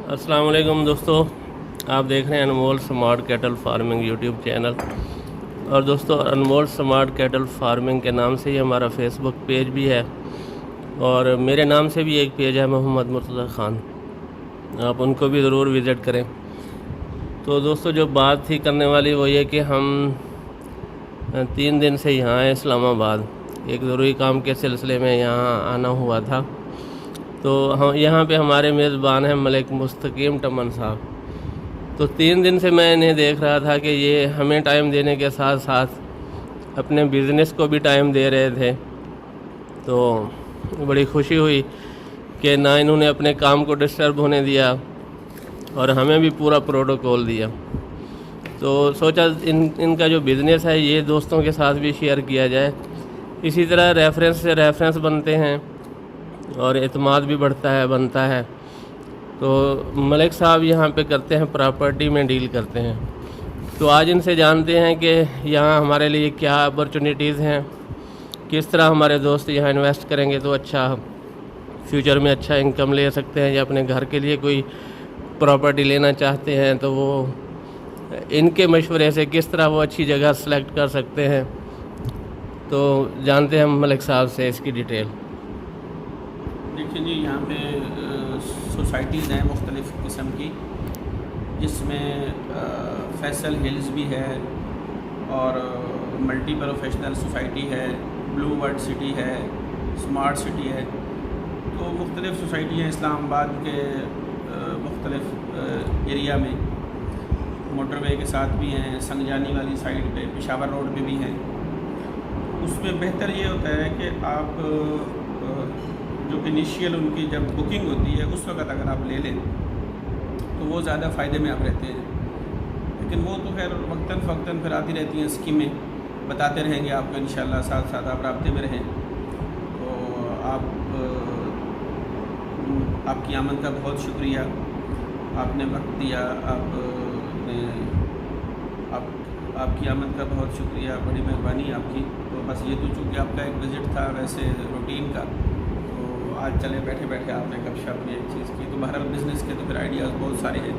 السلام علیکم دوستو، آپ دیکھ رہے ہیں Anmol smart cattle farming YouTube channel. اور دوستو انمول سمارٹ کیٹل فارمنگ کے نام سے ہی ہمارا فیس بک پیج بھی ہے، اور میرے نام سے بھی ایک پیج ہے محمد مرتضی خان، آپ ان کو بھی ضرور وزٹ کریں. تو دوستو جو بات تھی کرنے والی وہ یہ کہ ہم 3 دن سے یہاں ہیں اسلام آباد، ایک ضروری کام کے سلسلے میں یہاں آنا ہوا تھا. تو یہاں پہ ہمارے میزبان ہیں ملک مستقیم ٹمن صاحب. تو 3 دن سے میں انہیں دیکھ رہا تھا کہ یہ ہمیں ٹائم دینے کے ساتھ ساتھ اپنے بزنس کو بھی ٹائم دے رہے تھے. تو بڑی خوشی ہوئی کہ نہ انہوں نے اپنے کام کو ڈسٹرب ہونے دیا اور ہمیں بھی پورا پروٹوکول دیا. تو سوچا ان کا جو بزنس ہے یہ دوستوں کے ساتھ بھی شیئر کیا جائے. اسی طرح ریفرنس سے ریفرنس بنتے ہیں اور اعتماد بھی بنتا ہے. تو ملک صاحب یہاں پہ کرتے ہیں، پراپرٹی میں ڈیل کرتے ہیں. تو آج ان سے جانتے ہیں کہ یہاں ہمارے لیے کیا اپرچونیٹیز ہیں، کس طرح ہمارے دوست یہاں انویسٹ کریں گے تو اچھا فیوچر میں اچھا انکم لے سکتے ہیں، یا اپنے گھر کے لیے کوئی پراپرٹی لینا چاہتے ہیں تو وہ ان کے مشورے سے کس طرح وہ اچھی جگہ سلیکٹ کر سکتے ہیں. تو جانتے ہیں ہم ملک صاحب سے اس کی ڈیٹیل. دیکھیں جی، یہاں پہ سوسائٹیز ہیں مختلف قسم کی، جس میں فیصل ہلز بھی ہے اور ملٹی پروفیشنل سوسائٹی ہے، بلو ورڈ سٹی ہے، سمارٹ سٹی ہے. تو مختلف سوسائٹی ہیں اسلام آباد کے مختلف ایریا میں، موٹر وے کے ساتھ بھی ہیں، سنگجانی والی سائڈ پہ، پشاور روڈ پہ بھی ہیں. اس میں بہتر یہ ہوتا ہے کہ آپ جو انیشیل ان کی جب بکنگ ہوتی ہے اس وقت اگر آپ لے لیں تو وہ زیادہ فائدے میں آپ رہتے ہیں. لیکن وہ تو خیر وقتاً فوقتاً پھر آتی رہتی ہیں اسکیمیں، بتاتے رہیں گے آپ کو انشاءاللہ، ساتھ ساتھ آپ رابطے میں رہیں. تو آپ کی آمد کا بہت شکریہ، آپ نے وقت دیا، آپ کی آمد کا بہت شکریہ، بڑی مہربانی آپ کی. تو بس یہ تو چونکہ آپ کا ایک وزٹ تھا ویسے روٹین کا، تو آج چلے بیٹھے بیٹھے آپ نے گپ شپ میں ایک چیز کی. تو بہرحال بزنس کے تو پھر آئیڈیاز بہت سارے ہیں.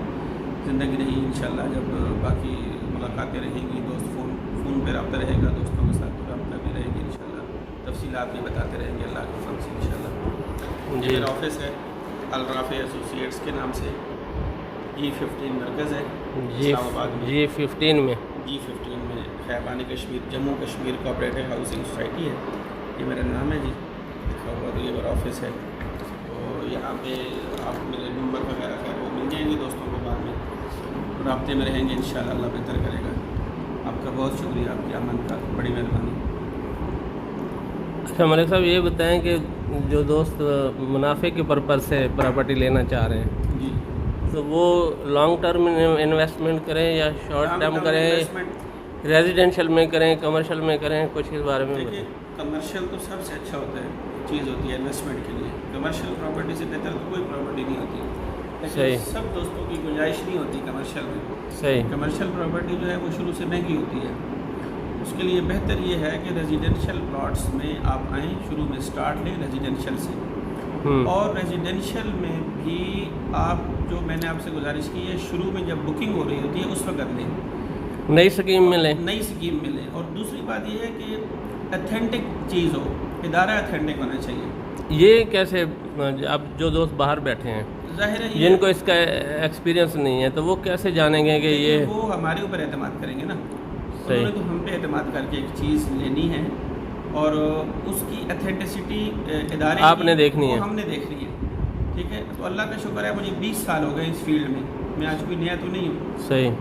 زندگی رہی انشاءاللہ، جب باقی ملاقاتیں رہیں گی، دوست فون پہ رابطہ رہے گا، دوستوں کے ساتھ رابطہ بھی رہے گی انشاءاللہ، تفصیلات بھی بتاتے رہیں گے اللہ کے فضل سے انشاءاللہ. جی میرا آفس ہے الرافع ایسوسیٹس کے نام سے، G15 مرکز ہے اسلام آباد میں. G15 میں G15 میں Khayaban Kashmir Jammu Kashmir cooperative housing society ہے. یہ میرا نام ہے جی، اور یہ میرا آفس ہے. تو یہاں پہ آپ میرے نمبر وغیرہ ہے وہ مل جائیں گے دوستوں کو، بعد میں رابطے میں رہیں گے انشاءاللہ، اللہ بہتر کرے گا. آپ کا بہت شکریہ، آپ کی آمد کا بڑی مہربانی. اچھا ملک صاحب، یہ بتائیں کہ جو دوست منافع کے پرپز سے پراپرٹی لینا چاہ رہے ہیں جی، تو وہ لانگ ٹرم انویسٹمنٹ کریں یا شارٹ ٹرم کریں، ریزیڈینشیل میں کریں، کمرشل میں کریں، کچھ اس بارے میں دیکھیے کمرشل تو سب سے اچھا ہوتا ہے، چیز ہوتی ہے انویسٹمنٹ کے لیے. کمرشل پراپرٹی سے بہتر تو کوئی پراپرٹی نہیں ہوتی. صحیح. لیکن سب دوستوں کی گنجائش نہیں ہوتی کمرشل میں. صحیح. کمرشل پراپرٹی جو ہے وہ شروع سے مہنگی ہوتی ہے. اس کے لیے بہتر یہ ہے کہ ریزیڈینشیل پلاٹس میں آپ آئیں، شروع میں سٹارٹ لیں ریزیڈینشیل سے. اور ریزیڈینشیل میں بھی آپ، جو میں نے آپ سے گزارش کی ہے، شروع میں جب بکنگ ہو رہی ہوتی ہے اس وقت لیں، نئی اسکیم میں لیں. نئی اسکیم میں لیں. اور دوسری بات یہ ہے کہ اتھینٹک چیز ہو، ادارہ اتھینٹک ہونا چاہیے. یہ کیسے، اب جو دوست باہر بیٹھے ہیں ظاہر ہے جن کو اس کا ایکسپیرینس نہیں ہے تو وہ کیسے جانیں گے کہ یہ، وہ ہمارے اوپر اعتماد کریں گے نا. صحیح. انہوں نے تو ہم پہ اعتماد کر کے ایک چیز لینی ہے، اور اس کی اتھینٹسٹی ادارے آپ نے دیکھنی ہے، ہم نے دیکھنی ہے. ٹھیک ہے. تو اللہ کا شکر ہے مجھے 20 سال ہو گئے اس فیلڈ میں آج کوئی نیا تو نہیں ہوں. صحیح.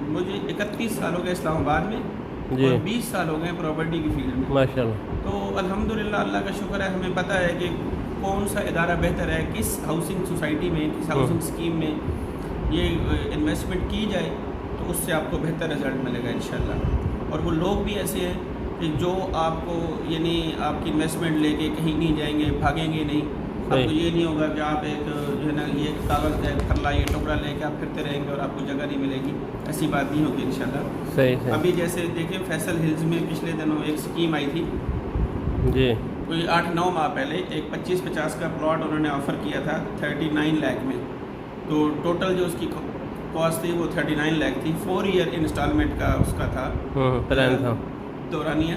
مجھے 31 سال ہو گئے اسلام آباد میں، جی، اور 20 سال ہو گئے پراپرٹی کی فیلڈ میں. ماشاءاللہ. تو الحمدللہ اللہ کا شکر ہے، ہمیں پتہ ہے کہ کون سا ادارہ بہتر ہے، کس ہاؤسنگ سوسائٹی میں، کس ہاؤسنگ اسکیم میں یہ انویسٹمنٹ کی جائے تو اس سے آپ کو بہتر رزلٹ ملے گا انشاءاللہ. اور وہ لوگ بھی ایسے ہیں کہ جو آپ کو، یعنی آپ کی انویسٹمنٹ لے کے کہیں نہیں جائیں گے، بھاگیں گے نہیں. آپ کو یہ نہیں ہوگا کہ آپ ایک جو ہے نا یہ کاغذ ہے پھرلا، یہ ٹکڑا لے کے آپ پھرتے رہیں گے اور آپ کو جگہ نہیں ملے گی. ایسی بات نہیں ہوگی انشاءاللہ. صحیح. ابھی جیسے دیکھیں فیصل ہلز میں پچھلے دنوں ایک اسکیم آئی تھی، جی، کوئی 8-9 ماہ پہلے، ایک 25-50 کا پلاٹ انہوں نے آفر کیا تھا 39 لاکھ میں. تو ٹوٹل جو اس کی کاسٹ تھی وہ 39 لاکھ تھی. 4 ایئر انسٹالمنٹ کا اس کا تھا پلان تھا دورانیہ.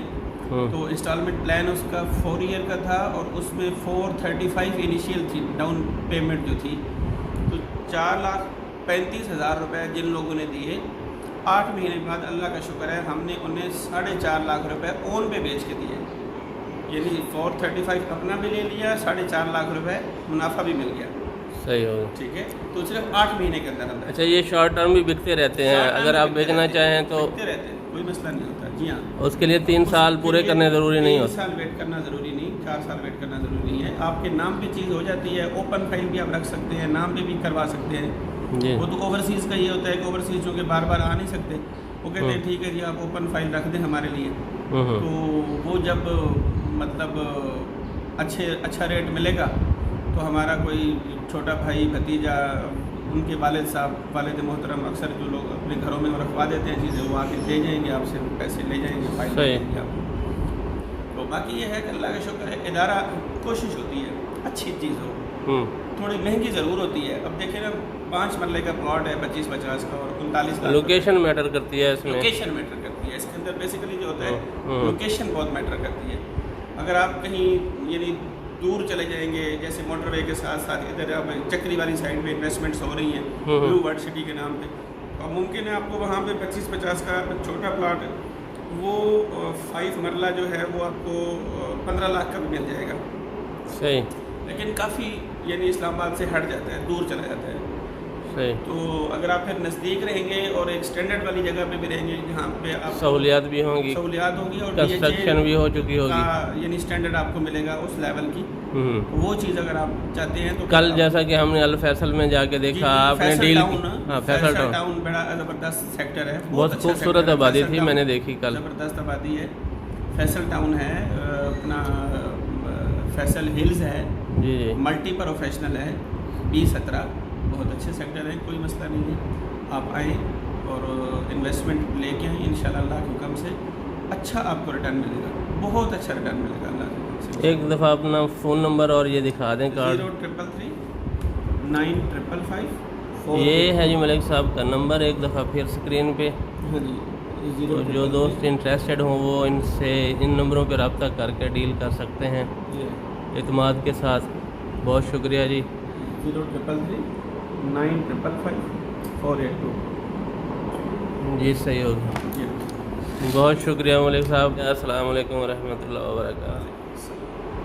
تو انسٹالمنٹ پلان اس کا 4 ایئر کا تھا اور اس میں 435 انیشیل تھی ڈاؤن پیمنٹ جو تھی. تو 4,35,000 روپے جن لوگوں نے دیے. 8 مہینے بعد اللہ کا شکر ہے ہم نے انہیں 4.5 لاکھ روپے اون پہ بیچ کے دیے. یعنی 435 اپنا بھی لے لیا, 4.5 لاکھ روپے منافع بھی مل گیا. صحیح ہوگا. ٹھیک ہے, تو صرف 8 مہینے کے اندر اندر. اچھا, یہ شارٹ ٹرم بھی بکتے رہتے ہیں, اگر آپ بیچنا چاہیں تو بکتے رہتے ہیں, کوئی مسئلہ نہیں ہوتا. جی ہاں, اس کے لیے 3 سال پورے کرنے ضروری نہیں 3 ہوتا. سال ویٹ کرنا ضروری نہیں, 4 سال ویٹ کرنا ضروری نہیں ہے. آپ کے نام پہ چیز ہو جاتی ہے, اوپن فائل بھی آپ رکھ سکتے ہیں, نام پہ بھی کروا سکتے ہیں. جی, وہ تو اوورسیز کا یہ ہوتا ہے کہ اوورسیز چونکہ بار بار آ نہیں سکتے, وہ کہتے ہیں ٹھیک ہے جی آپ اوپن فائل رکھ دیں ہمارے لیے. تو وہ جب مطلب اچھا ریٹ ملے گا تو ہمارا کوئی چھوٹا بھائی بھتیجا, ان کے والد صاحب, والد محترم, اکثر جو لوگ اپنے گھروں میں رکھوا دیتے ہیں چیزیں, وہ آ کے دے جائیں گے, آپ سے پیسے لے جائیں گے, فائل لے جائیں گے آپ. تو باقی یہ ہے کہ اللہ کا شکر ہے ادارہ کوشش ہوتی ہے اچھی چیز ہو. تھوڑی مہنگی ضرور ہوتی ہے. اب دیکھیں نا 5 مرلے کا پلاٹ ہے 25-50 کا اور 39 لاکھ. لوکیشن میٹر کرتی ہے اس میں. لوکیشن میٹر کرتی ہے اس کے اندر. بیسیکلی جو ہوتا ہے لوکیشن بہت میٹر کرتی ہے. اگر آپ کہیں یعنی دور چلے جائیں گے, جیسے موٹر وے کے ساتھ ساتھ ادھر آپ چکری والی سائڈ پہ انویسٹمنٹس ہو رہی ہیں بلو ورڈ سٹی کے نام پہ, اور ممکن ہے آپ کو وہاں پہ 25-50 کا چھوٹا پلاٹ ہے, وہ 5 مرلہ جو ہے وہ آپ کو 15 لاکھ کا بھی مل جائے گا. صحیح. لیکن کافی یعنی اسلام آباد سے ہٹ جاتا ہے, دور چلا جاتا ہے. صحیح. تو اگر آپ پھر نزدیک رہیں گے اور ایک اسٹینڈرڈ والی جگہ پہ بھی رہیں گے جہاں پہ آپ سہولیات بھی ہوں گی, سہولیات ہوگی اور کنسٹرکشن بھی ہو چکی ہوگی, یعنی اسٹینڈرڈ آپ کو ملے گا اس لیول کی, وہ چیز اگر آپ چاہتے ہیں تو. کل جیسا کہ ہم نے الفیصل میں جا کے دیکھا, آپ نے ڈیل, فیصل ٹاؤن بڑا زبردست سیکٹر ہے, بہت خوبصورت آبادی تھی, میں نے دیکھی کل. زبردست آبادی ہے. فیصل ٹاؤن ہے, اپنا فیصل ہلز ہے, جی جی, ملٹی پروفیشنل ہے, 20-17 بہت اچھے سیکٹر ہیں, کوئی مسئلہ نہیں ہے. آپ آئیں اور انویسٹمنٹ لے کے آئیں, انشاءاللہ اللہ کے حکم سے اچھا آپ کو ریٹرن ملے گا, بہت اچھا ریٹرن ملے گا اللہ کے حکم سے. ایک دفعہ اپنا فون نمبر اور یہ دکھا دیں کارڈ. 0333-9555. یہ ہے جی ملک صاحب کا نمبر, ایک دفعہ پھر اسکرین پہ. جو دوست انٹرسٹڈ ہوں وہ ان سے ان نمبروں پہ رابطہ کر کے ڈیل کر سکتے ہیں اعتماد کے ساتھ. بہت شکریہ جی. 0333-9555-482. جی صحیح ہوگا. بہت شکریہ ملک صاحب. السلام علیکم ورحمۃ اللہ وبرکاتہ.